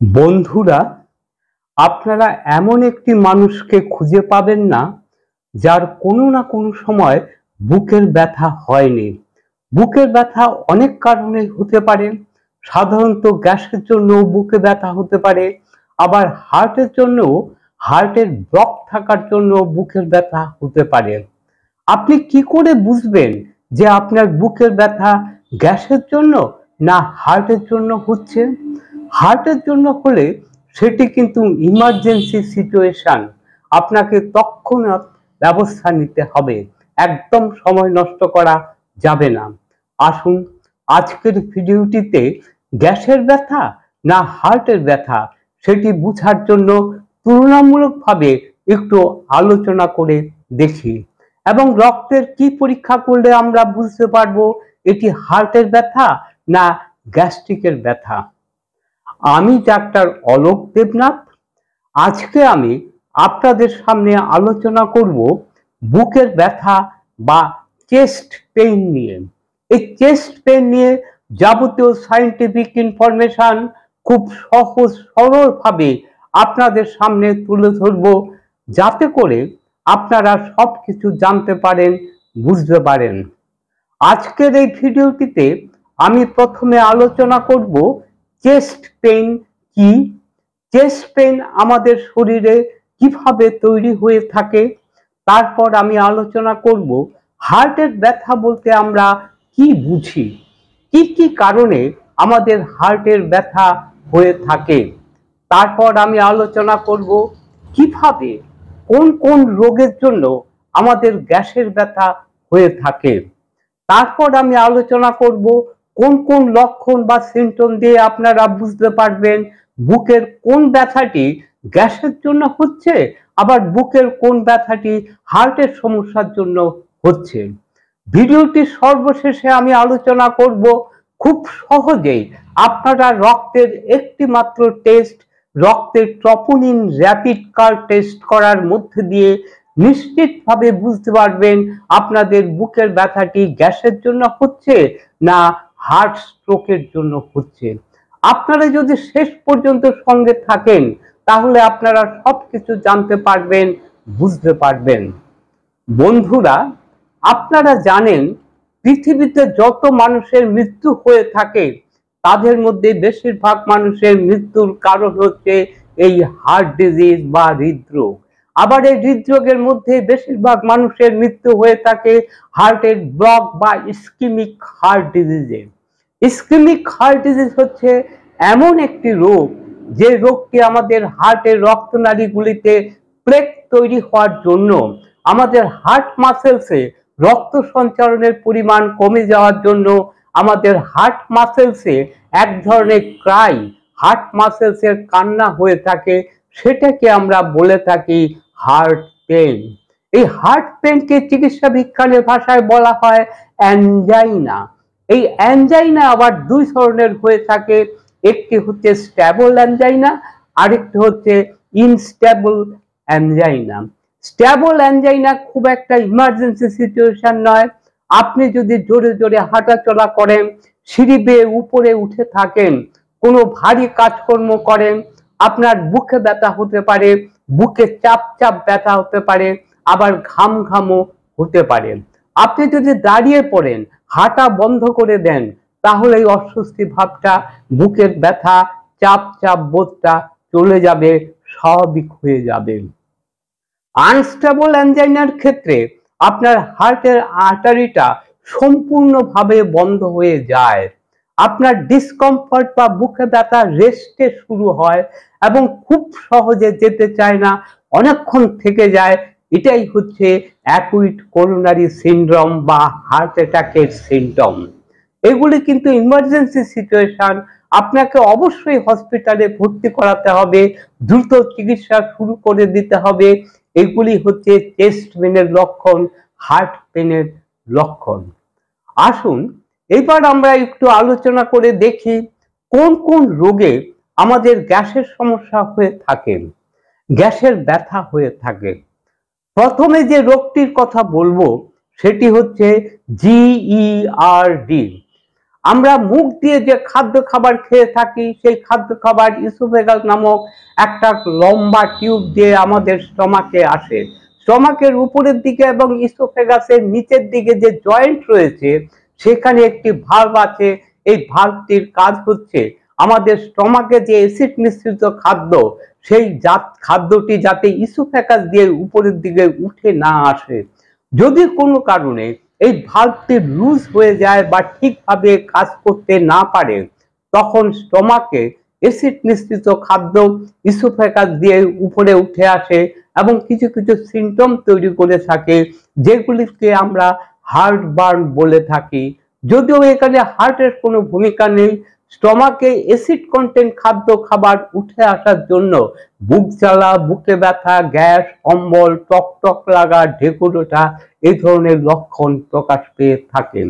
বন্ধুরা, আপনারা এমন একটি মানুষকে খুঁজে পাবেন না যার কোনো না কোনো সময় বুকের ব্যথা হয়নি। বুকের ব্যথা অনেক কারণে হতে পারে। সাধারণত গ্যাসের জন্য বুকে ব্যথা হতে পারে, আবার হার্টের জন্য, হার্টের ব্লক থাকার জন্য বুকের ব্যথা হতে পারে। আপনি কি করে বুঝবেন যে আপনার বুকের ব্যথা গ্যাসের জন্য না হার্টের জন্য হচ্ছে? হার্টের জন্য হলে সেটি কিন্তু ইমার্জেন্সি সিচুয়েশন, আপনাকে তৎক্ষণাৎ ব্যবস্থা নিতে হবে, একদম সময় নষ্ট করা যাবে না। আসুন আজকের ভিডিওটিতে গ্যাসের ব্যথা না হার্টের ব্যথা সেটি বোঝার জন্য তুলনামূলকভাবে একটু আলোচনা করে দেখি, এবং রক্তের কি পরীক্ষা করলে আমরা বুঝতে পারবো এটি হার্টের ব্যথা না গ্যাস্ট্রিকের ব্যথা। আমি ডাক্তার অলোক দেবনাথ। আজকে আমি আপনাদের সামনে আলোচনা করব বুকের ব্যথা বা চেস্ট পেইন নিয়ে। এই চেস্ট পেইন নিয়ে যাবতীয় সায়েন্টিফিক ইনফরমেশন খুব সহজ সরলভাবে আপনাদের সামনে তুলে ধরব, যাতে করে আপনারা সব কিছু জানতে পারেন, বুঝতে পারেন। আজকের এই ভিডিওটিতে আমি প্রথমে আলোচনা করব চেস্ট পেইন কি, চেস্ট পেইন আমাদের শরীরে কিভাবে তৈরি হয়ে থাকে। তারপর আমি আলোচনা করব হার্টের ব্যথা বলতে আমরা কি বুঝি, কি কি কারণে আমাদের হার্টের ব্যথা হয়ে থাকে। তারপর আমি আলোচনা করব কিভাবে কোন কোন রোগের জন্য আমাদের গ্যাসের ব্যথা হয়ে থাকে। তারপর আমি আলোচনা করব কোন কোন লক্ষণ বা সিমটম দিয়ে আপনারা বুঝতে পারবেন বুকের কোন ব্যথাটি গ্যাসের জন্য হচ্ছে, আবার বুকের কোন ব্যথাটি হার্টের সমস্যার জন্য হচ্ছে। ভিডিওটির সর্বশেষে আমি আলোচনা করব খুব সহজেই আপনারা রক্তের একটি মাত্র টেস্ট, রক্তের ট্রপোনিন র্যাপিড কার্ভ টেস্ট করার মধ্যে দিয়ে নিশ্চিতভাবে বুঝতে পারবেন আপনাদের বুকের ব্যথাটি গ্যাসের জন্য হচ্ছে না হার্ট স্ট্রোকের জন্য হচ্ছে। আপনারা যদি শেষ পর্যন্ত সঙ্গে থাকেন তাহলে আপনারা সবকিছু জানতে পারবেন, বুঝতে পারবেন। বন্ধুরা, আপনারা জানেন পৃথিবীতে যত মানুষের মৃত্যু হয়ে থাকে তাদের মধ্যে বেশিরভাগ মানুষের মৃত্যুর কারণ হচ্ছে এই হার্ট ডিজিজ বা হৃদরোগ। আবার এই হৃদরোগের মধ্যে বেশিরভাগ মানুষের মৃত্যু হয়ে থাকে হার্টের ব্লক বা ischaemic heart ডিজিজে। Ischaemic heart disease হচ্ছে এমন একটি রোগ যে রোগটি আমাদের হার্টের রক্তনালীগুলিতে প্লেক তৈরি হওয়ার জন্য, আমাদের হার্ট মাসেলসে রক্ত সঞ্চালনের পরিমাণ কমে যাওয়ার জন্য আমাদের হার্ট মাসেলসে এক ধরনের ক্রাই, হার্ট মাসেলসের কান্না হয়ে থাকে, সেটাকে আমরা বলে থাকি হার্ট পেইন। এই হার্ট পেইনকে চিকিৎসা বিজ্ঞানের ভাষায় বলা হয় অ্যানজাইনা। এই অ্যানজাইনা আবার দুই ধরনের হয়ে থাকে, একটি হচ্ছে স্ট্যাবল অ্যানজাইনা, আরেকটি হচ্ছে ইনস্ট্যাবল অ্যানজাইনা। স্ট্যাবল অ্যানজাইনা খুব একটা ইমার্জেন্সি সিচুয়েশন নয়। আপনি যদি জোরে জোরে হাঁটাচলা করেন, সিঁড়ি বেয়ে উপরে উঠে থাকেন, কোনো ভারী কাজকর্ম করেন, আপনার বুকে ব্যথা হতে পারে, বুকে চাপ চাপ ব্যথা হতে পারে, আবার ঘাম ঘামও হতে পারে। আপনি যদি দাঁড়িয়ে পড়েন, হাঁটা বন্ধ করে দেন, তাহলে এই অস্বস্তি ভাবটা, বুকের ব্যথা, চাপ চাপ বোধটা চলে যাবে, স্বাভাবিক হয়ে যাবে। আনস্টেবল অ্যানজাইনার ক্ষেত্রে আপনার হার্টের আর্টারিটা সম্পূর্ণভাবে বন্ধ হয়ে যায়, আপনার ডিসকমফর্ট বা বুকে ব্যথা রেস্টে শুরু হয় এবং খুব সহজে যেতে চায় না, অনেকক্ষণ থেকে যায়। এটাই হচ্ছে অ্যাকুইট করোনারি সিনড্রোম বা হার্ট অ্যাটাকের সিমটম। এগুলি কিন্তু ইমার্জেন্সি সিচুয়েশন, আপনাকে অবশ্যই হসপিটালে ভর্তি করাতে হবে, দ্রুত চিকিৎসা শুরু করে দিতে হবে। এগুলি হচ্ছে চেস্ট পেইনের লক্ষণ, হার্ট পেইনের লক্ষণ। আসুন এবার আমরা একটু আলোচনা করে দেখি কোন কোন রোগে আমাদের গ্যাসের সমস্যা হয়ে থাকে, গ্যাসের ব্যথা হয়ে থাকে। প্রথমে যে রোগটির কথা বলবো সেটি হচ্ছে GERD। আমরা মুখ দিয়ে যে খাদ্য খাবার খেয়ে থাকি সেই খাদ্য খাবার ইসোফেগাস নামক একটা লম্বা টিউব দিয়ে আমাদের স্টমাকে আসে। স্টমাকের উপরের দিকে এবং ইসোফেগাসের নিচের দিকে যে জয়েন্ট রয়েছে সেখানে একটি ভালভ আছে। এই ভালভটির কাজ হচ্ছে আমাদের স্টমাকে যে অ্যাসিড মিশ্রিত খাদ্য সেই খাদ্যটি যাতে ইসোফেগাস দিয়ে উপরের দিকে উঠে না আসে। যদি কোনো কারণে এই ভালভটি লুজ হয়ে যায় বা ঠিকভাবে কাজ করতে না পারে তখন স্টমাকে অ্যাসিড মিশ্রিত খাদ্য ইসোফেগাস দিয়ে উপরে উঠে আসে এবং কিছু কিছু সিমটম তৈরি করে থাকে যেগুলিকে আমরা হার্ট বার্ন বলে থাকি। যদিও এখানে হার্টের কোনো ভূমিকা নেই, স্টমাকে অ্যাসিড কন্টেন্ট খাদ্য খাবার উঠে আসার জন্য বুক জ্বালা, বুকে ব্যথা, গ্যাস, অম্বল, টক টক লাগা, ঢেকুর ওঠা এই ধরনের লক্ষণ প্রকাশ পেয়ে থাকেন।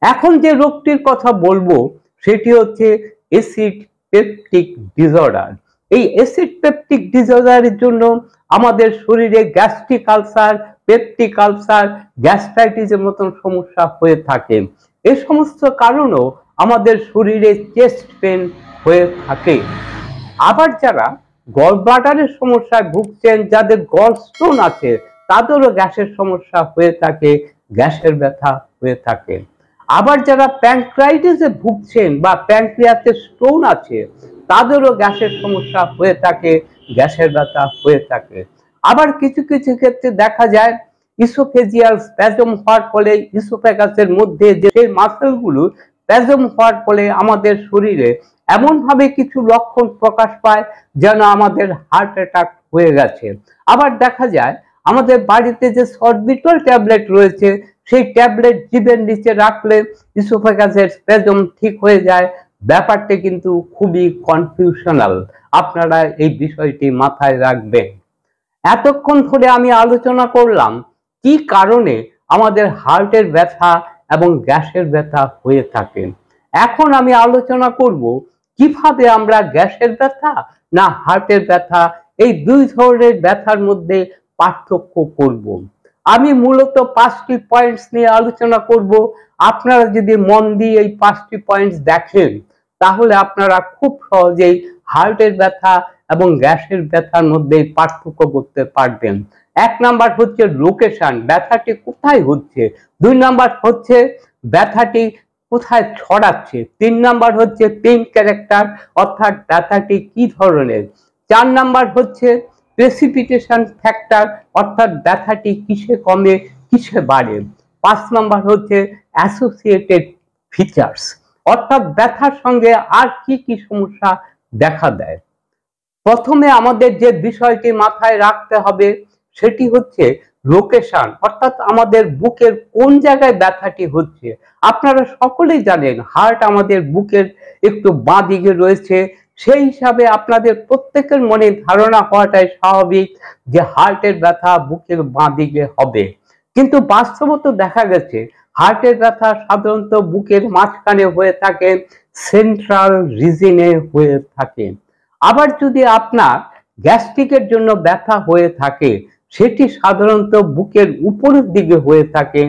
এখন যে রোগটির কথা বলবো সেটি হচ্ছে অ্যাসিড পেপটিক ডিসঅর্ডার। এই অ্যাসিড পেপটিক ডিসঅর্ডারের জন্য আমাদের শরীরে গ্যাস্ট্রিক আলসার, পেপটিক আলসার, গ্যাস্ট্রাইটিসের মতন সমস্যা হয়ে থাকে। এই সমস্ত কারণেও আমাদের শরীরে চেস্ট পেন হয়ে থাকে। আবার যারা গল ব্লাডারের সমস্যায় ভুগছেন, যাদের গল স্টোন আছে তাদেরও গ্যাসের সমস্যা হয়ে থাকে, গ্যাসের ব্যথা হয়ে থাকে। আবার যারা প্যানক্রাইটিসে ভুগছেন বা প্যানক্রিয়াসে স্টোন আছে তাদেরও গ্যাসের সমস্যা হয়ে থাকে, গ্যাসের ব্যথা হয়ে থাকে। আবার কিছু কিছু ক্ষেত্রে দেখা যায় ইসোফেজিয়াল স্প্যাজম হওয়ার ফলে ইসোফেগাসের মধ্যে যে মাসেলগুলো স্প্যাজম হওয়ার ফলে আমাদের শরীরে এমনভাবে কিছু লক্ষণ প্রকাশ পায় যেন আমাদের হার্ট অ্যাটাক হয়ে গেছে। আবার দেখা যায় আমাদের বাড়িতে যে সরবিটল ট্যাবলেট রয়েছে সেই ট্যাবলেট জিভের নিচে রাখলে ইসোফেগাসের স্প্যাজম ঠিক হয়ে যায়। ব্যাপারটা কিন্তু খুবই কনফিউশনাল, আপনারা এই বিষয়টি মাথায় রাখবেন। এতক্ষণ ধরে আমি আলোচনা করলাম কি কারণে আমাদের হার্টের ব্যথা এবং গ্যাসের ব্যথা হয়ে থাকে। এখন আমি আলোচনা করব কিভাবে আমরা গ্যাসের ব্যথা না হার্টের ব্যথা এই দুই ধরনের ব্যথার মধ্যে পার্থক্য করব। আমি মূলত 5টি পয়েন্টস নিয়ে আলোচনা করব। আপনারা যদি মন দিয়ে এই 5টি পয়েন্টস দেখেন তাহলে আপনারা খুব সহজেই হার্টের ব্যথা এবং গ্যাসের ব্যথার মধ্যে পার্থক্য করতে পারবেন। 1 নাম্বার হচ্ছে লোকেশন, ব্যথাটি কোথায় হচ্ছে। 2 নাম্বার হচ্ছে ব্যথাটি কোথায় ছড়াচ্ছে। 3 নাম্বার হচ্ছে পেইন ক্যারেক্টার অর্থাৎ ব্যথাটি কি ধরনের। 4 নাম্বার হচ্ছে প্রেসিপিটেশন ফ্যাক্টর অর্থাৎ ব্যথাটি কিসে কমে কিসে বাড়ে। 5 নাম্বার হচ্ছে অ্যাসোসিয়েটেড ফিচার্স অর্থাৎ ব্যথার সঙ্গে আর কি কি সমস্যা দেখা দেয়। প্রথমে আমাদের যে বিষয়টি মাথায় রাখতে হবে সেটি হচ্ছে লোকেশন অর্থাৎ আমাদের বুকের কোন জায়গায় ব্যথাটি হচ্ছে। আপনারা সকলেই জানেন হার্ট আমাদের বুকের একটু বাঁ দিকে রয়েছে, সেই হিসাবে আপনাদের প্রত্যেকের মনে ধারণা হওয়াটাই স্বাভাবিক যে হার্টের ব্যথা বুকের বাঁ দিকে হবে। কিন্তু বাস্তবত দেখা গেছে হার্টের ব্যথা সাধারণত বুকের মাঝখানে হয়ে থাকে, সেন্ট্রাল রিজনে হয়ে থাকে। আবার যদি আপনার গ্যাস্ট্রিকের জন্য ব্যথা হয়ে থাকে সেটি সাধারণত বুকের উপরের দিকে হয়ে থাকে।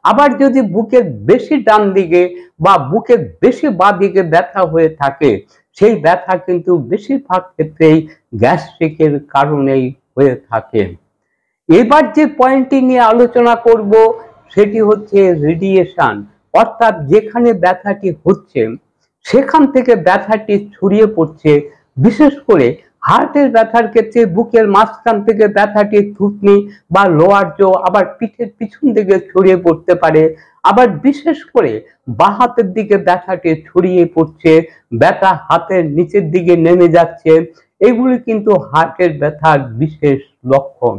আবার যদি বুকের বেশি ডান দিকে বা বুকের বেশি বাঁ দিকে ব্যথা হয়ে থাকে সেই ব্যথা কিন্তু বেশিরভাগ ক্ষেত্রেই গ্যাস্ট্রিকের কারণেই হয়ে থাকে। এবার যে পয়েন্টটি নিয়ে আলোচনা করব সেটি হচ্ছে রেডিয়েশন অর্থাৎ যেখানে ব্যথাটি হচ্ছে সেখান থেকে ব্যথাটি ছড়িয়ে পড়ছে। বিশেষ করে হার্টের ব্যথার ক্ষেত্রে বুকের মাঝখান থেকে ব্যথাটি থুতনি বা লোয়ার জো আবার পিঠের পিছন দিকে ছড়িয়ে পড়তে পারে। আবার বিশেষ করে বাঁ হাতের দিকে ব্যথাটি ছড়িয়ে পড়ছে, ব্যথা হাতের নিচের দিকে নেমে যাচ্ছে, এগুলি কিন্তু হার্টের ব্যথার বিশেষ লক্ষণ।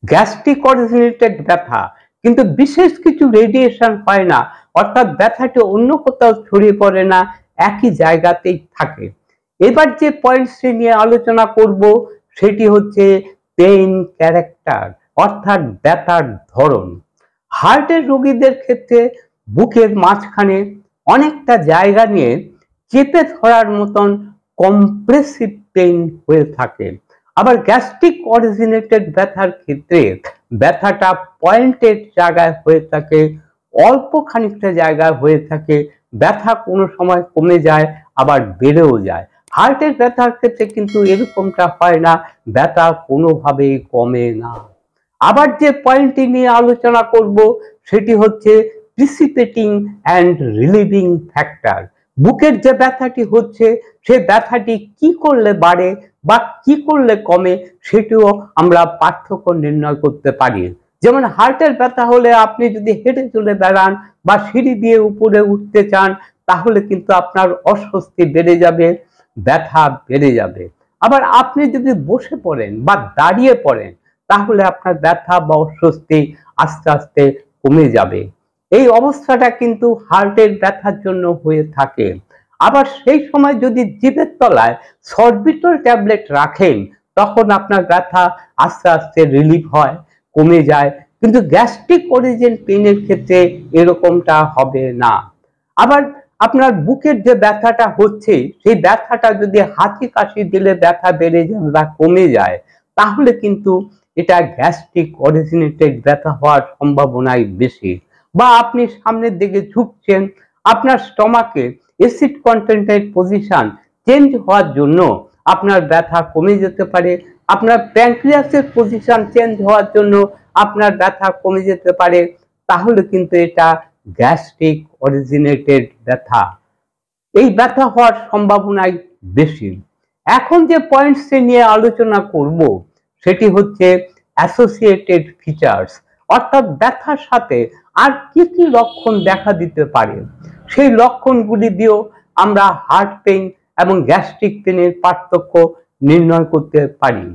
গ্যাস্ট্রিক অরিজিনেটেড ব্যথা কিন্তু বিশেষ কিছু রেডিয়েশন হয় না অর্থাৎ ব্যথাটি অন্য কোথাও ছড়িয়ে পড়ে না, একই জায়গাতেই থাকে। এবার যে পয়েন্টসটি নিয়ে আলোচনা করব সেটি হচ্ছে পেইন ক্যারেক্টার অর্থাৎ ব্যথার ধরন। হার্টের রোগীদের ক্ষেত্রে বুকের মাঝখানে অনেকটা জায়গা নিয়ে চেপে ধরার মতন কম্প্রেসিভ পেইন হয়ে থাকে। আবার গ্যাস্ট্রিক অরিজিনেটেড ব্যথার ক্ষেত্রে ব্যথাটা পয়েন্টেড জায়গায় হয়ে থাকে, অল্প খানিকটা জায়গায় হয়ে থাকে, ব্যথা কোনো সময় কমে যায়, আবার বেড়েও যায়। হার্টের ব্যথার ক্ষেত্রে কিন্তু এরকমটা হয় না, ব্যথা কোনোভাবেই কমে না। আবার যে পয়েন্টটি নিয়ে আলোচনা করব সেটি হচ্ছে প্রিসিপিটেটিং অ্যান্ড রিলিভিং ফ্যাক্টর। বুকের যে ব্যথাটি হচ্ছে সে ব্যথাটি কি করলে বাড়ে বা কি করলে কমে সেটিও আমরা পার্থক্য নির্ণয় করতে পারি। যেমন হার্টের ব্যথা হলে আপনি যদি হেঁটে চলে বেড়ান বা সিঁড়ি দিয়ে উপরে উঠতে চান তাহলে কিন্তু আপনার অস্বস্তি বেড়ে যাবে, ব্যথা বেড়ে যাবে। আবার আপনি যদি বসে পড়েন বা দাঁড়িয়ে পড়েন তাহলে আপনার ব্যথা বা অস্বস্তি আস্তে আস্তে কমে যাবে। এই অবস্থাটা কিন্তু হার্টের ব্যথার জন্য হয়ে থাকে। আবার সেই সময় যদি জিভের তলায় সরবিটল ট্যাবলেট রাখেন তখন আপনার ব্যথা আস্তে আস্তে রিলিফ হয়, কমে যায়। কিন্তু গ্যাস্ট্রিক অরিজিন পেইনের ক্ষেত্রে এরকমটা হবে না। আবার আপনার বুকের যে ব্যথাটা হচ্ছে সেই ব্যথাটা যদি হাঁচি কাশি দিলে ব্যথা বেড়ে যায় বা কমে যায় তাহলে কিন্তু এটা গ্যাস্ট্রিক অরিজিনেটেড ব্যথা হওয়ার সম্ভাবনাই বেশি। বা আপনি সামনের দিকে ঝুঁকছেন, আপনার স্টমাকে অ্যাসিড কন্টেন্টের পজিশন চেঞ্জ হওয়ার জন্য আপনার ব্যথা কমে যেতে পারে। আপনার প্যানক্রিয়াসের পজিশন চেঞ্জ হওয়ার জন্য আপনার ব্যথা কমে যেতে পারে। তাহলে কিন্তু এটা গ্যাস্ট্রিক অরিজিনেটেড ব্যথা। এই ব্যথা হওয়ার সম্ভাবনাই বেশি। এখন যে পয়েন্টস নিয়ে আলোচনা করব সেটি হচ্ছে অ্যাসোসিয়েটেড ফিচার্স, অর্থাৎ ব্যথার সাথে আর কি কি লক্ষণ দেখা দিতে পারে। সেই লক্ষণগুলি দিয়েও আমরা হার্ট পেইন এবং গ্যাস্ট্রিক পেইনের পার্থক্য নির্ণয় করতে পারি।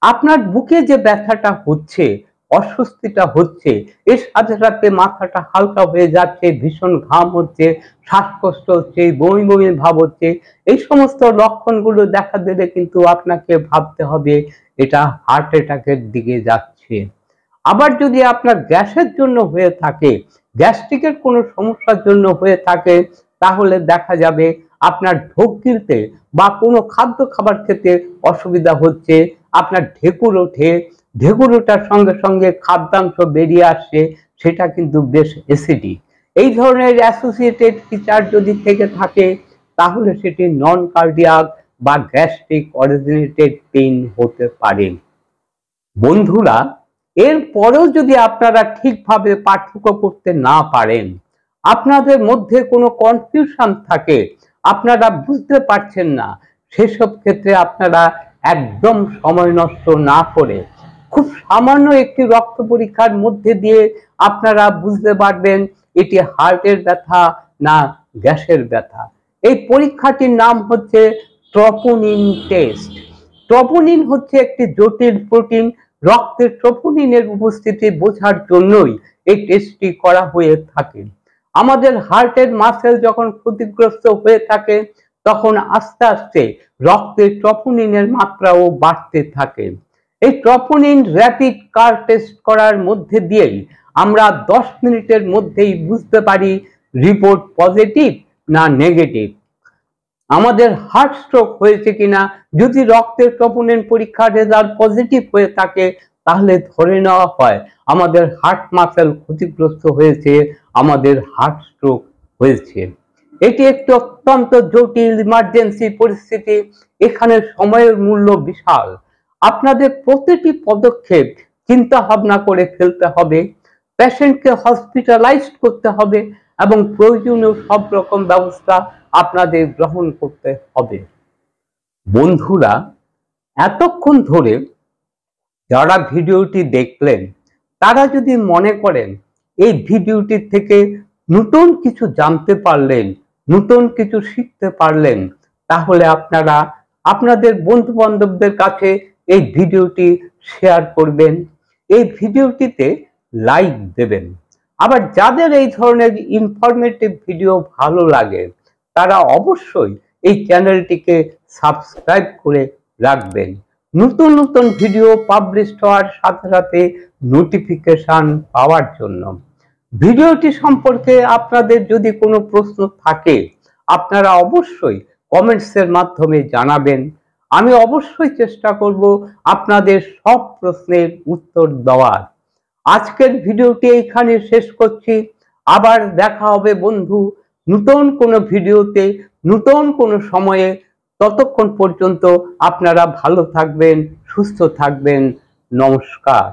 আপনার বুকে যে ব্যথাটা হচ্ছে, অস্বস্তিটা হচ্ছে, এর সাথে সাথে মাথাটা হালকা হয়ে যাচ্ছে, ভীষণ ঘাম হচ্ছে, শ্বাসকষ্ট হচ্ছে, বমি বমি ভাব হচ্ছে, এই সমস্ত লক্ষণগুলো দেখা দিলে কিন্তু আপনাকে ভাবতে হবে এটা হার্ট অ্যাটাকের দিকে যাচ্ছে। আবার যদি আপনার গ্যাসের জন্য হয়ে থাকে, গ্যাস্ট্রিকের কোনো সমস্যার জন্য হয়ে থাকে তাহলে দেখা যাবে আপনার ঢোক গিলতে বা কোনো খাদ্য খাবার খেতে অসুবিধা হচ্ছে, আপনার ঢেকুর ওঠে, ঢেকুর ওঠার সঙ্গে সঙ্গে খাদ্যাংশ বেরিয়ে আসছে, সেটা কিন্তু বেশ অ্যাসিডিক। এই ধরনের অ্যাসোসিয়েটেড ফিচার যদি থেকে থাকে তাহলে সেটি নন কার্ডিয়াক বা গ্যাস্ট্রিক অরিজিনেটেড পেইন হতে পারে। বন্ধুরা, এরপরেও যদি আপনারা ঠিকভাবে পার্থক্য করতে না পারেন, আপনাদের মধ্যে কোনো কনফিউশন থাকে, আপনারা বুঝতে পারছেন না, সেসব ক্ষেত্রে আপনারা একদম সময় নষ্ট না করে খুব সামান্য একটি রক্ত পরীক্ষার মধ্যে দিয়ে আপনারা বুঝতে পারবেন এটি হার্টের ব্যথা না গ্যাসের ব্যথা। এই পরীক্ষাটির নাম হচ্ছে ট্রপোনিন টেস্ট। ট্রপোনিন হচ্ছে একটি জটিল প্রোটিন। রক্তের ট্রপোনিনের উপস্থিতি বোঝার জন্যই এই টেস্টটি করা হয়ে থাকে। আমাদের হার্টের মাসেল যখন ক্ষতিগ্রস্ত হয়ে থাকে তখন আস্তে আস্তে রক্তের ট্রপোনিনের মাত্রাও বাড়তে থাকে। এই ট্রপোনিন র্যাপিড কার টেস্ট করার মধ্যে দিয়েই আমরা 10 মিনিটের মধ্যেই বুঝতে পারি রিপোর্ট পজিটিভ না নেগেটিভ, আমাদের হার্ট স্ট্রোক হয়েছে কিনা। যদি রক্তের ট্রপোনিন পরীক্ষার রেজাল্ট পজিটিভ হয়ে থাকে তাহলে ধরে নেওয়া হয় আমাদের হার্ট মাসেল ক্ষতিগ্রস্ত হয়েছে, আমাদের হার্ট স্ট্রোক হয়েছে। এটি একটি অত্যন্ত জটিল ইমার্জেন্সি পরিস্থিতি। এখানে সময়ের মূল্য বিশাল। আপনাদের প্রতিটি পদক্ষেপ চিন্তা ভাবনা করে ফেলতে হবে, পেশেন্টকে হসপিটালাইজড করতে হবে এবং প্রয়োজনীয় সব রকম ব্যবস্থা আপনাদের গ্রহণ করতে হবে। বন্ধুরা, এতক্ষণ ধরে যারা ভিডিওটি দেখলেন তারা যদি মনে করেন এই ভিডিওটি থেকে নতুন কিছু জানতে পারলেন, নতুন কিছু শিখতে পারলেন, তাহলে আপনারা আপনাদের বন্ধু বান্ধবদের কাছে এই ভিডিওটি শেয়ার করবেন, এই ভিডিওটিতে লাইক দেবেন। আবার যাদের এই ধরনের ইনফরমেটিভ ভিডিও ভালো লাগে তারা অবশ্যই এই চ্যানেলটিকে সাবস্ক্রাইব করে রাখবেন। নতুন নতুন ভিডিও পাবলিশ হওয়ার সাথে সাথে নোটিফিকেশন পাওয়ার জন্য। ভিডিওটি সম্পর্কে আপনাদের যদি কোনো প্রশ্ন থাকে আপনারা অবশ্যই কমেন্টসের মাধ্যমে জানাবেন। আমি অবশ্যই চেষ্টা করব আপনাদের সব প্রশ্নের উত্তর দেওয়ার। আজকের ভিডিওটি এইখানে শেষ করছি। আবার দেখা হবে বন্ধু নতুন কোনো ভিডিওতে, নতুন কোনো সময়ে। ততক্ষণ পর্যন্ত আপনারা ভালো থাকবেন, সুস্থ থাকবেন। নমস্কার।